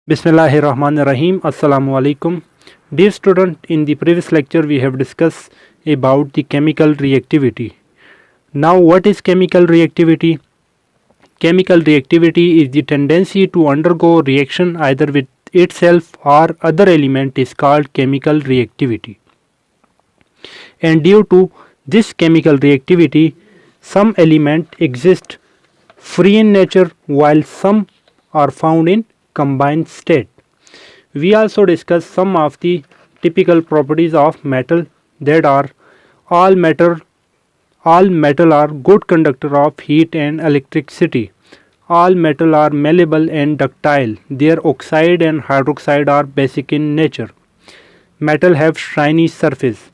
Bismillahirrahmanirrahim. Assalamu alaikum. Dear student, in the previous lecture we have discussed about the chemical reactivity. Now what is chemical reactivity? Chemical reactivity is the tendency to undergo reaction either with itself or other element is called chemical reactivity. And due to this chemical reactivity, some element exist free in nature while some are found in combined state. We also discuss some of the typical properties of metal, that are all metal are good conductor of heat and electricity. All metal are malleable and ductile. Their oxide and hydroxide are basic in nature. Metal have shiny surface.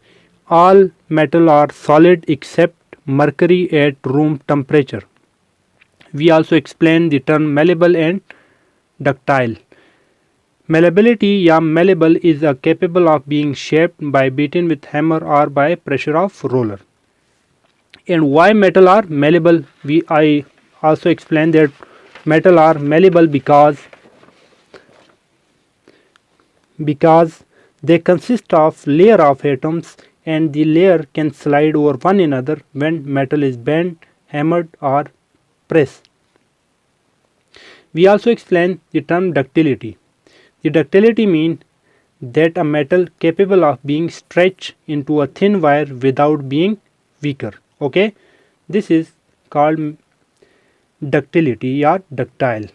All metal are solid except mercury at room temperature. We also explain the term malleable and ductile. Malleability या malleable is capable of being shaped by beaten with hammer or by pressure of roller. And why metal are malleable? I also explain that metal are malleable because they consist of layer of atoms and the layer can slide over one another when metal is bent, hammered or pressed. We also explain the term ductility. The ductility means that a metal capable of being stretched into a thin wire without being weaker. Okay, this is called ductility or ductile.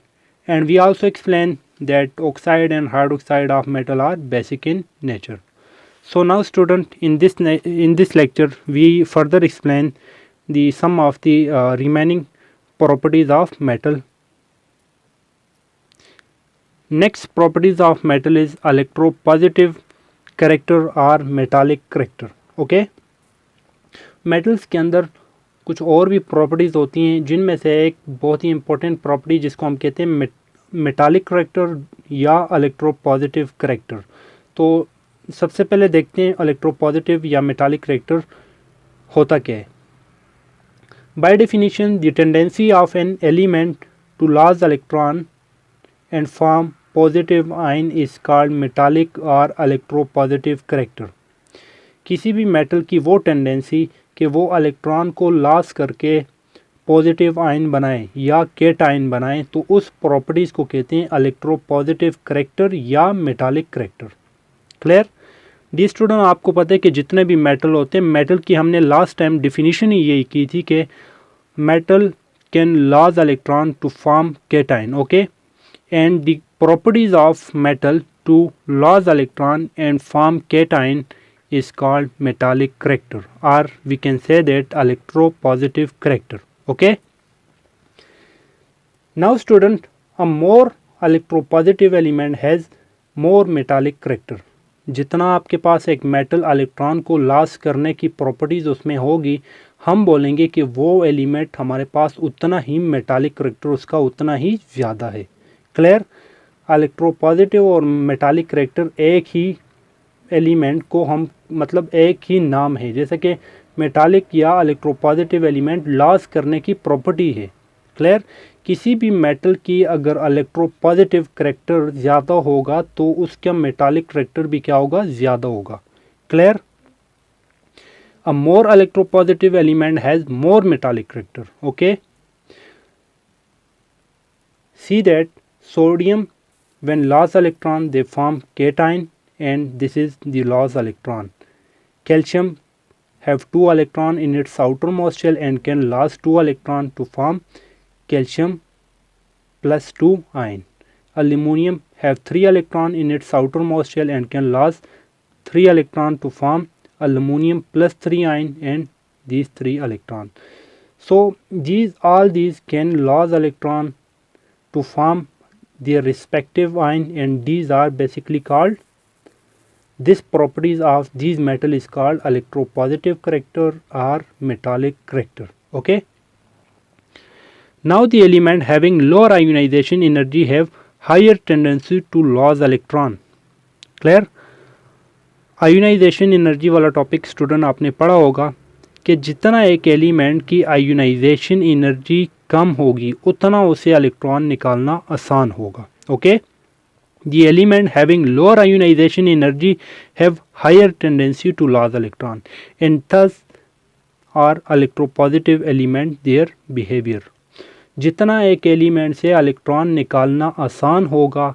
And we also explain that oxide and hydroxide of metal are basic in nature. So now student, in this lecture we further explain some of the remaining properties of metal. Next properties of metal is electropositive character और metallic character. Okay, metals के अंदर कुछ और भी properties होती हैं जिनमें से एक बहुत ही इम्पोर्टेंट प्रॉपर्टी जिसको हम कहते हैं मेटालिक करेक्टर या इलेक्ट्रोपॉजिटिव करेक्टर. तो सबसे पहले देखते हैं इलेक्ट्रोपॉजिटिव या मेटालिक करेक्टर होता क्या है. By definition the tendency of an element to lose electron and form positive ion is called metallic और electropositive character. किसी भी मेटल की वो टेंडेंसी कि वो इलेक्ट्रॉन को लॉस करके पॉजिटिव आयन बनाए या केट आयन बनाए, तो उस प्रॉपर्टीज़ को कहते हैं इलेक्ट्रोपॉजिटिव करेक्टर या metallic character. Clear? Dear student, आपको पता है कि जितने भी मेटल होते हैं, मेटल की हमने लास्ट टाइम डिफिनीशन ही यही की थी कि metal can lose electron to form cation. Okay, and the properties of metal to lose electron and form cation is called metallic character, or we can say that electropositive character. Okay, now student, a more electropositive element has more metallic character. जितना आपके पास एक metal electron को loss करने की properties उसमें होगी, हम बोलेंगे कि वो एलिमेंट हमारे पास उतना ही मेटालिक करेक्टर उसका उतना ही ज़्यादा है. क्लियर? इलेक्ट्रोपॉजिटिव और मेटालिक करेक्टर एक ही एलिमेंट को हम मतलब एक ही नाम है, जैसे कि मेटालिक या इलेक्ट्रोपॉजिटिव एलिमेंट लॉस करने की प्रॉपर्टी है. क्लियर? किसी भी मेटल की अगर इलेक्ट्रोपॉजिटिव करेक्टर ज़्यादा होगा तो उसका मेटालिक करेक्टर भी क्या होगा? ज़्यादा होगा. Clear? A more electropositive element has more metallic character. Okay, see that sodium when loss electron they form cation and this is the loss electron. Calcium have 2 electron in its outermost shell and can lose 2 electron to form calcium plus 2 ion. Aluminum have 3 electron in its outermost shell and can lose 3 electron to form aluminum plus 3 ion and these 3 electron. So all these can lose electron to form their respective ion, and these are basically called, this properties of these metal is called electropositive character or metallic character. Okay, now the element having lower ionization energy have higher tendency to lose electron. Clear? Ionization energy वाला topic student आपने पढ़ा होगा कि जितना एक element की ionisation energy कम होगी उतना उसे इलेक्ट्रॉन निकालना आसान होगा. Okay, The element having lower ionization energy have higher tendency to lose electron and thus are electropositive element their behavior. जितना एक एलिमेंट से इलेक्ट्रॉन निकालना आसान होगा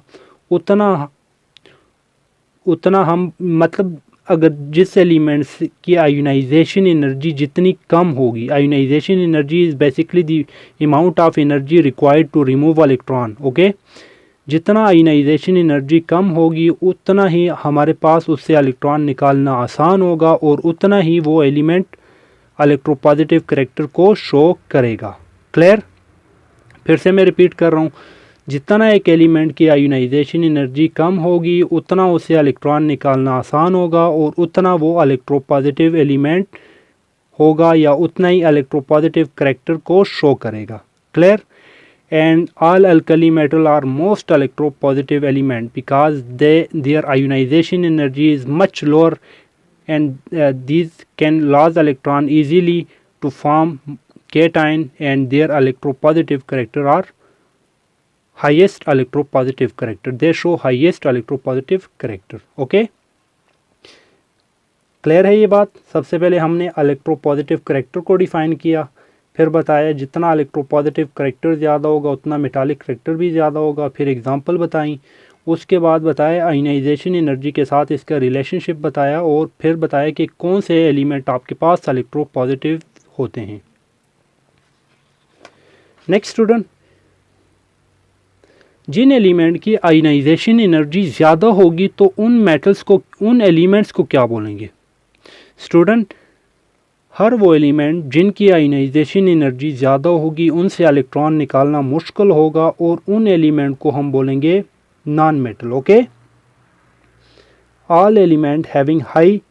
उतना हम मतलब अगर जिस एलिमेंट की आयोनाइजेशन एनर्जी जितनी कम होगी, ionization energy is basically the amount of energy required to remove electron, okay. जितना आयोनाइजेशन एनर्जी कम होगी उतना ही हमारे पास उससे इलेक्ट्रॉन निकालना आसान होगा और उतना ही वो एलिमेंट इलेक्ट्रोपॉजिटिव करैक्टर को शो करेगा। क्लियर? फिर से मैं रिपीट कर रहा हूँ, जितना एक एलिमेंट की आयोनाइजेशन एनर्जी कम होगी उतना उससे इलेक्ट्रॉन निकालना आसान होगा और उतना वो इलेक्ट्रोपॉजिटिव एलिमेंट होगा या उतना ही इलेक्ट्रोपॉजिटिव करैक्टर को शो करेगा। Clear? And all alkali metal are most electropositive element because their ionization energy is much lower and these can lose electron easily to form cation and their electropositive character are highest electropositive character. They show highest electropositive character. Okay? Clear है ये बात? सबसे पहले हमने electropositive character को define किया, फिर बताया जितना इलेक्ट्रोपॉजिटिव करैक्टर ज़्यादा होगा उतना मेटालिक करैक्टर भी ज़्यादा होगा, फिर एग्जांपल बताई, उसके बाद बताया आयोनाइजेशन एनर्जी के साथ इसका रिलेशनशिप बताया और फिर बताया कि कौन से एलिमेंट आपके पास इलेक्ट्रोपॉजिटिव होते हैं। नेक्स्ट स्टूडेंट, जिन एलिमेंट की आयोनाइजेशन एनर्जी ज़्यादा होगी तो उन एलिमेंट्स को क्या बोलेंगे? स्टूडेंट, हर वो एलिमेंट जिनकी आयोनाइजेशन एनर्जी ज़्यादा होगी उनसे इलेक्ट्रॉन निकालना मुश्किल होगा और उन एलिमेंट को हम बोलेंगे non metal. Okay, all element having high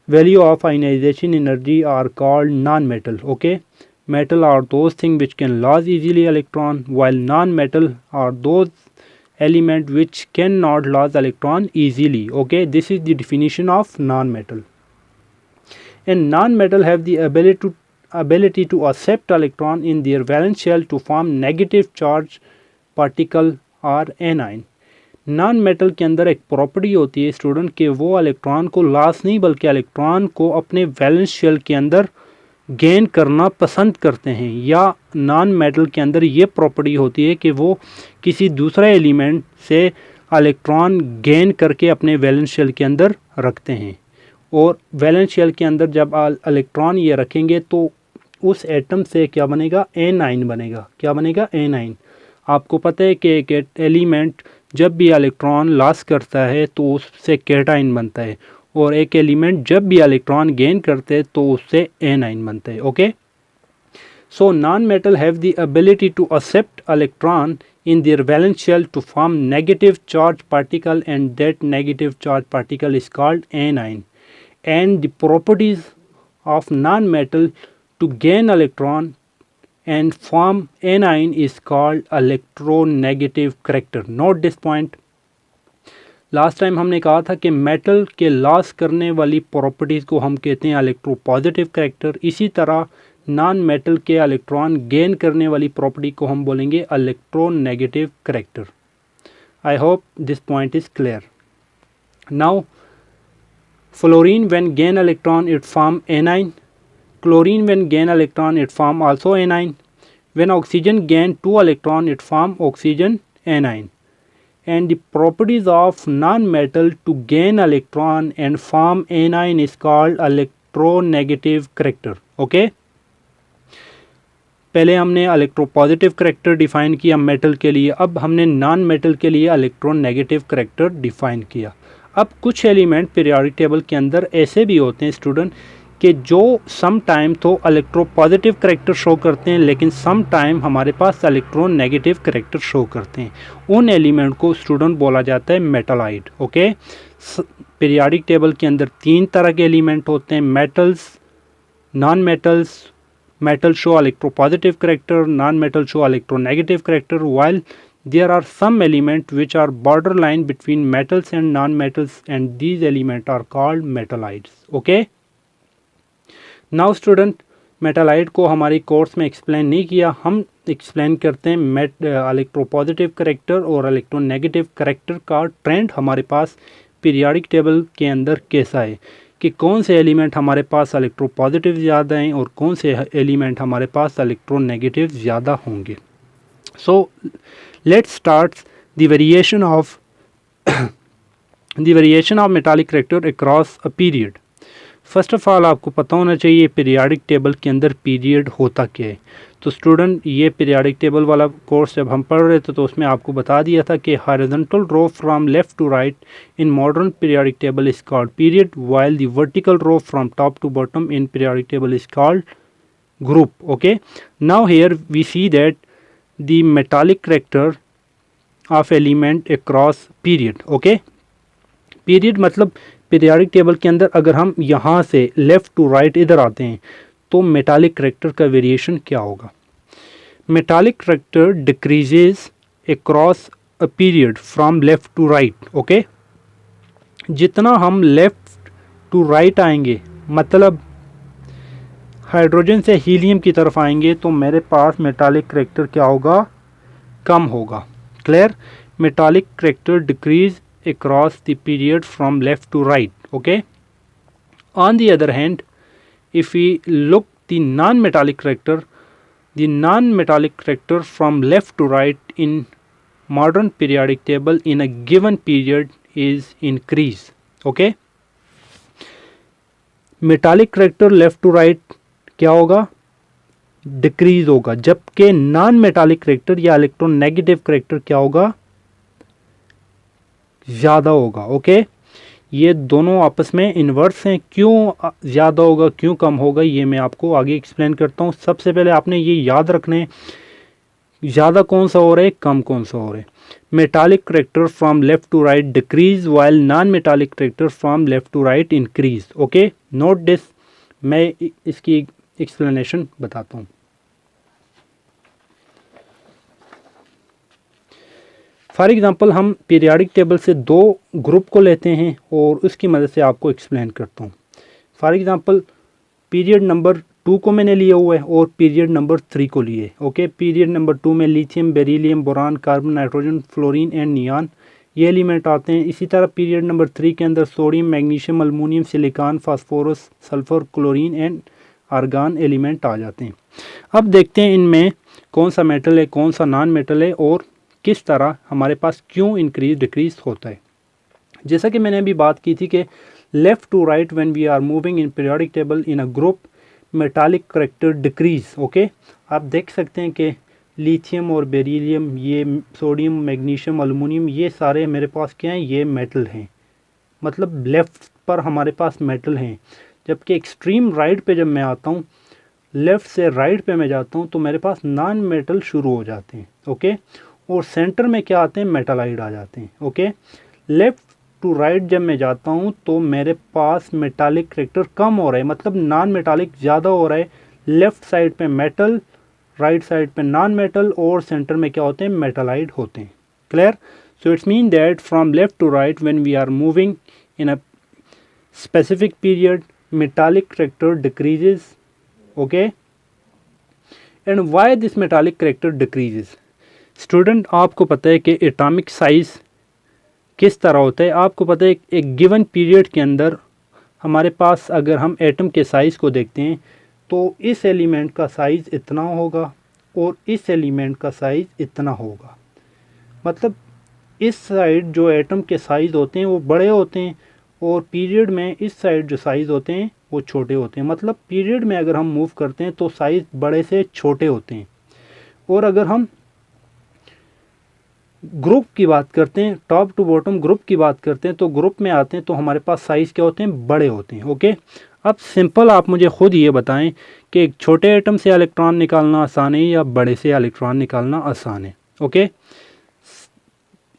value of ionization energy are called non metal. Okay, metal are those things which can lose easily electron while non-metal are those element which cannot lose electron easily. Okay, this is the definition of non-metal. And non-metal have the ability to accept electron in their valence shell to form negative charge particle or anion. Non metal के अंदर एक property होती है student के वो electron को loss नहीं बल्कि इलेक्ट्रॉन को अपने वैलेंस शेल के अंदर गेन करना पसंद करते हैं, या नॉन मेटल के अंदर ये प्रॉपर्टी होती है कि वो किसी दूसरे एलिमेंट से इलेक्ट्रॉन गेन करके अपने वैलेंस शेल के अंदर रखते हैं। और वैलेंस शेल के अंदर जब इलेक्ट्रॉन ये रखेंगे तो उस एटम से क्या बनेगा? एनाइन बनेगा। क्या बनेगा? एनाइन। आपको पता है कि एक एलिमेंट जब भी इलेक्ट्रॉन लॉस करता है तो उससे कैटाइन बनता है और एक एलिमेंट जब भी इलेक्ट्रॉन गेन करते हैं तो उससे एनाइन बनता है। Okay, so non metal have the ability to accept electron in their valence shell to form negative charge particle and that negative charge particle is called anion. And the properties of non-metal to gain electron and form anion is called electronegative character. Note this point. Last time हमने कहा था कि metal के loss करने वाली properties को हम कहते हैं इलेक्ट्रोपॉजिटिव करैक्टर। इसी तरह नॉन मेटल के इलेक्ट्रॉन गेन करने वाली प्रॉपर्टी को हम बोलेंगे electronegative character. I hope this point is clear. Now fluorine when gain electron it form A9, chlorine when gain electron it form also A9, when oxygen gain 2 electron it form oxygen A9. And the properties of non-metal to gain electron and form anion is called electronegative character. Okay? पहले हमने electropositive character define किया metal के लिए, अब हमने non metal के लिए electronegative character define किया। अब कुछ एलिमेंट पीरियोडिक टेबल के अंदर ऐसे भी होते हैं स्टूडेंट कि जो सम टाइम तो इलेक्ट्रोपॉजिटिव करैक्टर शो करते हैं लेकिन सम टाइम हमारे पास इलेक्ट्रोनेगेटिव करैक्टर शो करते हैं। उन एलिमेंट को स्टूडेंट बोला जाता है मेटालाइट। ओके, पीरियोडिक टेबल के अंदर 3 तरह के एलिमेंट होते हैं, metals, non metals. Metal show electropositive character, non metal show electronegative character, while there are some elements which are borderline between metals and non-metals and these elements are called metallites. Okay? Now student, Metalite को हमारी course में explain नहीं किया, हम explain करते हैं electropositive character और electronegative character का ट्रेंड हमारे पास पीरियाडिक टेबल के अंदर कैसा है, कि कौन से एलिमेंट हमारे पास इलेक्ट्रोपॉजिटिव ज़्यादा हैं और कौन से एलिमेंट हमारे पास इलेक्ट्रोनेगेटिव ज़्यादा होंगे। So let's start the variation of metallic character across a period. First of all आपको पता होना चाहिए पीरियाडिक टेबल के अंदर पीरियड होता क्या है। तो स्टूडेंट, ये पीरियाडिक टेबल वाला कोर्स जब हम पढ़ रहे थे तो उसमें आपको बता दिया था कि horizontal row from left to right in modern periodic table is called period, while the vertical row from top to bottom in periodic table is called group. Okay, now here we see that the metallic character of element across period. Okay, period मतलब periodic table के अंदर अगर हम यहाँ से left to right इधर आते हैं तो मेटालिक करैक्टर का वेरिएशन क्या होगा। Metallic character decreases across a period from left to right. Okay, जितना हम लेफ़्ट टू राइट आएंगे, मतलब हाइड्रोजन से हीलियम की तरफ आएंगे, तो मेरे पास मेटालिक करैक्टर क्या होगा, कम होगा। Clear, metallic character decrease across the period from left to right. Okay, on the other hand, if we look the non-metallic character, the non-metallic character from left to right in modern periodic table in a given period is increase. Okay, metallic character left to right क्या होगा, decrease होगा, जबकि non metallic character या electronegative character क्या होगा, ज़्यादा होगा। Okay, ये दोनों आपस में इन्वर्स हैं, क्यों ज़्यादा होगा क्यों कम होगा ये मैं आपको आगे एक्सप्लेन करता हूँ। सबसे पहले आपने ये याद रखने, ज़्यादा कौन सा हो रहा है, कम कौन सा हो रहा है। Metallic character from left to right decrease while non metallic character from left to right increase. Okay, note this, मैं इसकी एक्सप्लेनेशन बताता हूँ। फॉर एग्ज़ाम्पल हम पीरियाडिक टेबल से दो ग्रुप को लेते हैं और उसकी मदद से आपको एक्सप्लेन करता हूँ। फॉर एग्ज़ाम्पल पीरियड नंबर 2 को मैंने लिया हुआ है और पीरियड नंबर 3 को लिए। ओके, पीरियड नंबर 2 में lithium, beryllium, boron, carbon, nitrogen, fluorine and neon ये एलिमेंट आते हैं। इसी तरह पीरियड नंबर 3 के अंदर sodium, magnesium, aluminium, silicon, phosphorus, sulphur, chlorine and argon element आ जाते हैं। अब देखते हैं इनमें कौन सा मेटल है, कौन सा नॉन मेटल है और किस तरह हमारे पास क्यों इंक्रीज डिक्रीज होता है। जैसा कि मैंने अभी बात की थी कि left to right when we are moving in periodic table in a group metallic character decrease. Okay, आप देख सकते हैं कि लिथियम और बेरिलियम, ये सोडियम, मैग्नीशियम, अल्मोनियम, ये सारे मेरे पास क्या हैं, ये मेटल हैं, मतलब लेफ़्ट पर हमारे पास मेटल हैं। जबकि एक्सट्रीम राइट पे जब मैं आता हूँ, लेफ़्ट से राइट पे मैं जाता हूँ तो मेरे पास नॉन मेटल शुरू हो जाते हैं। ओके, और सेंटर में क्या आते हैं, मेटालाइड आ जाते हैं। ओके, लेफ़्ट टू राइट जब मैं जाता हूँ तो मेरे पास मेटालिक करैक्टर कम हो रहा है, मतलब नॉन मेटालिक ज़्यादा हो रहा है। लेफ़्ट साइड पे मेटल, राइट साइड पे नॉन मेटल और सेंटर में क्या होते हैं, मेटालाइड होते हैं। Clear, so it's mean that from left to right when we are moving in a specific period metallic character decreases. Okay, and why this metallic character decreases? Student, आपको पता है कि एटॉमिक साइज किस तरह होता है। आपको पता है एक गिवन पीरियड के अंदर हमारे पास अगर हम एटम के साइज़ को देखते हैं तो इस एलिमेंट का साइज़ इतना होगा और इस एलिमेंट का साइज़ इतना होगा। मतलब इस साइड जो एटम के साइज़ होते हैं वो बड़े होते हैं और पीरियड में इस साइड जो साइज़ होते हैं वो छोटे होते हैं। मतलब पीरियड में अगर हम मूव करते हैं तो साइज़ बड़े से छोटे होते हैं। और अगर हम ग्रुप की बात करते हैं, टॉप टू बॉटम ग्रुप की बात करते हैं, तो ग्रुप में आते हैं तो हमारे पास साइज़ क्या होते हैं, बड़े होते हैं। ओके, अब सिंपल आप मुझे खुद ये बताएं कि एक छोटे एटम से इलेक्ट्रॉन निकालना आसान है या बड़े से इलेक्ट्रॉन निकालना आसान है। ओके,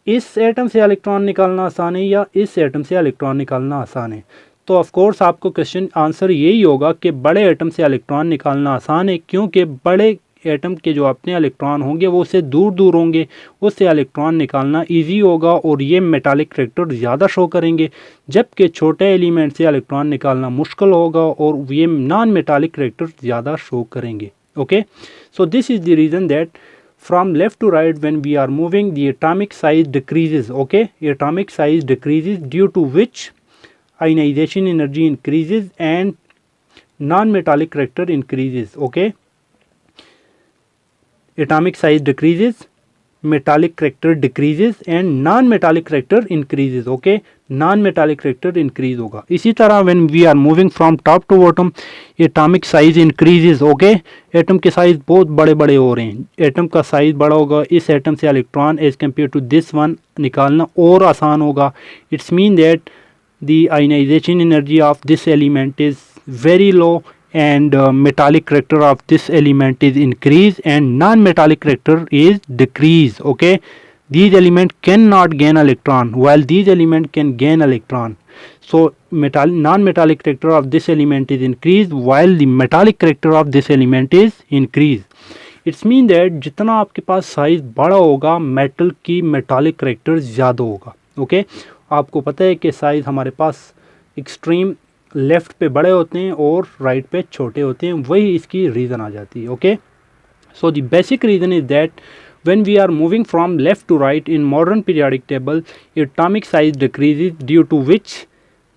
इस एटम से इलेक्ट्रॉन निकालना आसान है या इस एटम से इलेक्ट्रॉन निकालना आसान है। तो ऑफ कोर्स आपको क्वेश्चन आंसर यही होगा कि बड़े एटम से इलेक्ट्रॉन निकालना आसान है, क्योंकि बड़े एटम के जो अपने इलेक्ट्रॉन होंगे वो उससे दूर दूर होंगे, उससे इलेक्ट्रॉन निकालना इजी होगा और ये मेटालिक करैक्टर ज़्यादा शो करेंगे। जबकि छोटे एलिमेंट से इलेक्ट्रॉन निकालना मुश्किल होगा और ये नॉन मेटालिक करैक्टर ज़्यादा शो करेंगे। Okay, so this is the reason that from left to right when we are moving, the atomic size decreases. Okay, atomic size decreases, due to which ionization energy increases and non-metallic character increases. Okay, atomic size decreases, metallic character decreases and non-metallic character increases. Okay, non-metallic character increase होगा. इसी तरह when we are moving from top to bottom, atomic size increases. Okay, atom के size बहुत बड़े बड़े हो रहे हैं. एटम का साइज बड़ा होगा, इस एटम से electron as compare to this one निकालना और आसान होगा. It's mean that the ionization energy of this element is very low and metallic character of this element is increase and non-metallic character is decrease. Okay, these element cannot gain electron while these element can gain electron. So non-metallic character of this element is increased while the metallic character of this element is increased. It's mean that जितना आपके पास size बड़ा होगा metal की metallic character ज़्यादा होगा. Okay, आपको पता है कि साइज़ हमारे पास एक्सट्रीम लेफ़्ट पे बड़े होते हैं और राइट पे छोटे होते हैं, वही इसकी रीज़न आ जाती है. Okay, so the basic reason is that when we are moving from left to right in modern periodic table, atomic size decreases due to which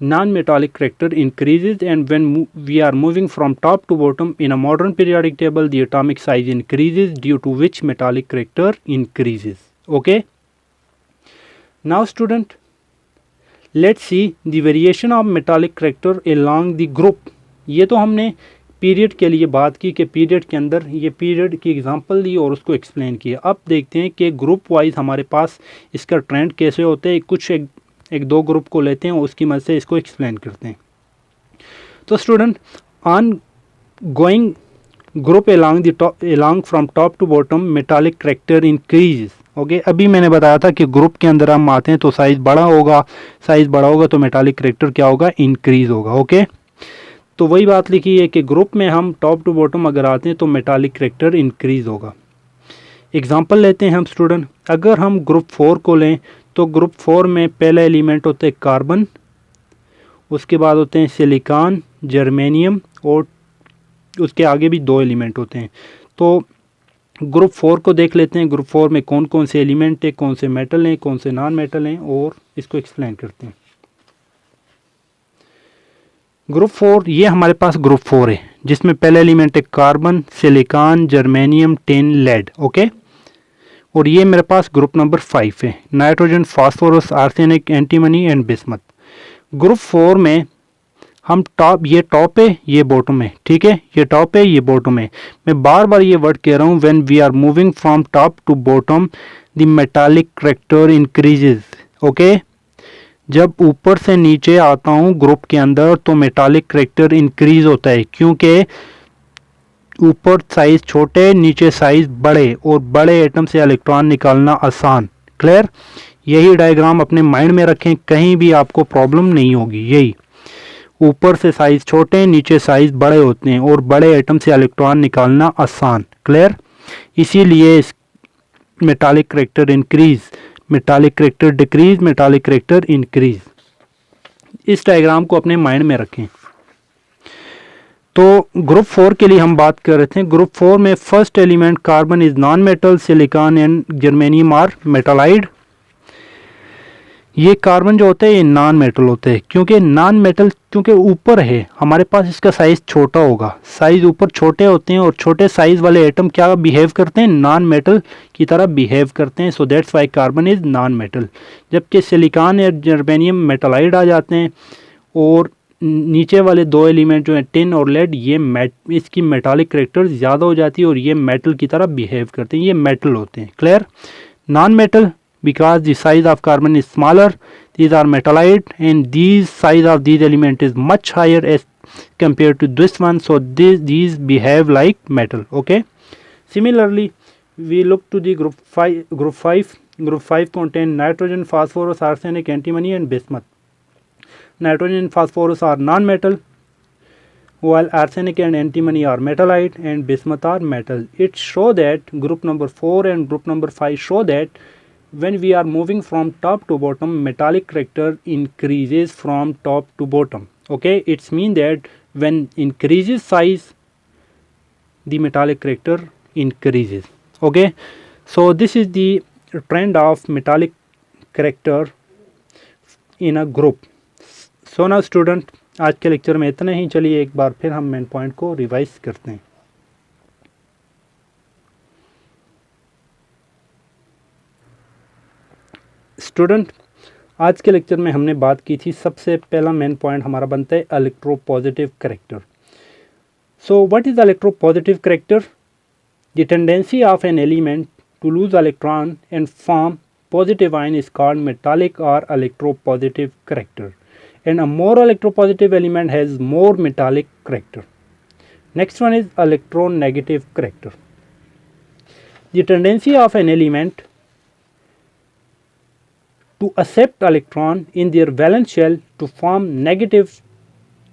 non-metallic character increases, and when we are moving from top to bottom in a modern periodic table, the atomic size increases due to which metallic character increases. Okay, now student, let's see the variation of metallic character along the group. ये तो हमने period के लिए बात की कि period के अंदर ये पीरियड की एग्जांपल दी और उसको एक्सप्लेन किया. अब देखते हैं कि ग्रुप वाइज हमारे पास इसका ट्रेंड कैसे होते हैं. कुछ एक दो ग्रुप को लेते हैं और उसकी मदद से इसको एक्सप्लेन करते हैं. तो student, on going group along from top to bottom metallic character increase. Okay, अभी मैंने बताया था कि ग्रुप के अंदर हम आते हैं तो साइज़ बड़ा होगा तो मेटालिक करेक्टर क्या होगा, इंक्रीज होगा. ओके, तो वही बात लिखी है कि ग्रुप में हम टॉप टू बॉटम अगर आते हैं तो मेटालिक करेक्टर इंक्रीज होगा. एग्जांपल लेते हैं हम स्टूडेंट. अगर हम ग्रुप 4 को लें तो ग्रुप 4 में पहला एलिमेंट होता है कार्बन, उसके बाद होते हैं सिलिकॉन, जर्मेनियम और उसके आगे भी 2 एलिमेंट होते हैं. तो ग्रुप 4 को देख लेते हैं. ग्रुप 4 में कौन कौन से एलिमेंट हैं, कौन से मेटल हैं, कौन से नॉन मेटल हैं और इसको एक्सप्लेन करते हैं. ग्रुप 4, ये हमारे पास ग्रुप 4 है जिसमें पहला एलिमेंट है carbon, silicon, germanium, tin, lead. Okay, और ये मेरे पास ग्रुप नंबर 5 है, nitrogen, phosphorus, arsenic, antimony and bismuth. Group 4 में हम ये टॉप है, ये बॉटम है. ठीक है, ये टॉप है, ये बॉटम है. मैं बार बार ये वर्ड कह रहा हूँ, when we are moving from top to bottom the metallic character increases. Okay, जब ऊपर से नीचे आता हूँ ग्रुप के अंदर तो मेटालिक करेक्टर इंक्रीज होता है, क्योंकि ऊपर साइज छोटे, नीचे साइज बड़े और बड़े एटम से इलेक्ट्रॉन निकालना आसान. क्लियर, यही डायग्राम अपने माइंड में रखें, कहीं भी आपको प्रॉब्लम नहीं होगी. यही ऊपर से साइज छोटे, नीचे साइज बड़े होते हैं और बड़े एटम से इलेक्ट्रॉन निकालना आसान. क्लियर, इसीलिए metallic character increase, metallic character decrease, metallic character increase. इस डायग्राम को अपने माइंड में रखें. तो ग्रुप 4 के लिए हम बात कर रहे थे. ग्रुप 4 में first element carbon is non metal, silicon and germanium are metalloid. ये कार्बन जो होता है ये नॉन मेटल होते हैं, क्योंकि ऊपर है हमारे पास, इसका साइज छोटा होगा. साइज ऊपर छोटे होते हैं और छोटे साइज वाले एटम क्या बिहेव करते हैं, नॉन मेटल की तरह बिहेव करते हैं. So that's why carbon is non metal. जबकि सिलिकॉन और जर्मेनियम मेटालाइड आ जाते हैं और नीचे वाले 2 एलिमेंट जो हैं टिन और लेड, ये इसकी मेटालिक करेक्टर ज़्यादा हो जाती है और ये मेटल की तरह बिहेव करते हैं, ये मेटल होते हैं. Clear, non metal because the size of carbon is smaller, these are metallite, and these size of these element is much higher as compared to this one, so these behave like metal. Okay, similarly we look to the group 5 contain nitrogen, phosphorus, arsenic, antimony and bismuth. Nitrogen and phosphorus are non-metal while arsenic and antimony are metallite and bismuth are metal. It show that group number 4 and group number 5 show that when we are moving from top to bottom, metallic character increases from top to bottom. Okay, it's mean that when increases size, the metallic character increases. Okay, so this is the trend of metallic character in a group. So now student, आज के lecture में इतना ही. चलिए एक बार फिर हम main point को revise करते हैं. स्टूडेंट, आज के लेक्चर में हमने बात की थी, सबसे पहला मेन पॉइंट हमारा बनता है electropositive character. So what is electropositive character? The tendency of an element to lose electron and form positive ion is called metallic or electropositive character, and a more electropositive element has more metallic character. Next one is electronegative character. The tendency of an element to accept electron in their valence shell to form negative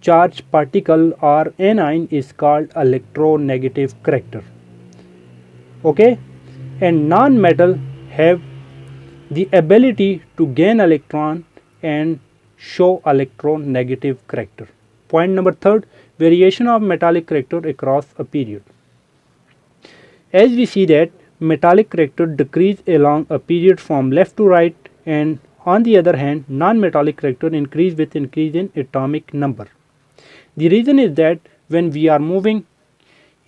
charge particle or anion is called electronegative character. Okay, and non-metal have the ability to gain electron and show electronegative character. Point number third, variation of metallic character across a period. As we see that metallic character decrease along a period from left to right, and on the other hand non-metallic character increase with increase in atomic number. The reason is that when we are moving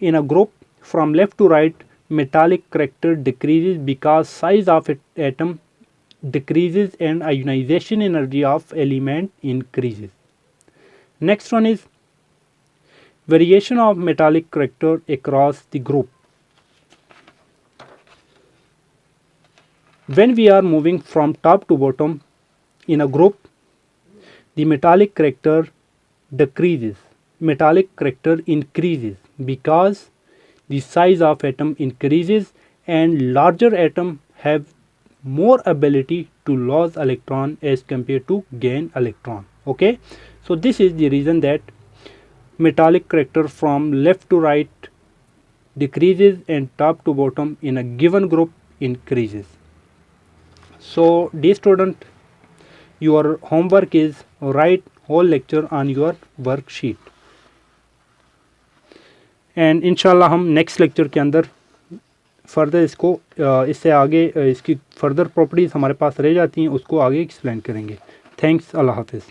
in a group from left to right, metallic character decreases because size of atom decreases and ionization energy of element increases. Next one is variation of metallic character across the group. When we are moving from top to bottom in a group, the metallic character decreases, metallic character increases because the size of atom increases and larger atom have more ability to lose electron as compared to gain electron. Okay, so this is the reason that metallic character from left to right decreases and top to bottom in a given group increases. So dear student, your homework is write whole lecture on your worksheet, and इंशाल्लाह हम next lecture के अंदर further इसको इससे आगे इसकी further properties हमारे पास रह जाती हैं, उसको आगे एक्सप्लेन करेंगे. थैंक्स. अल्लाह हाफिज़.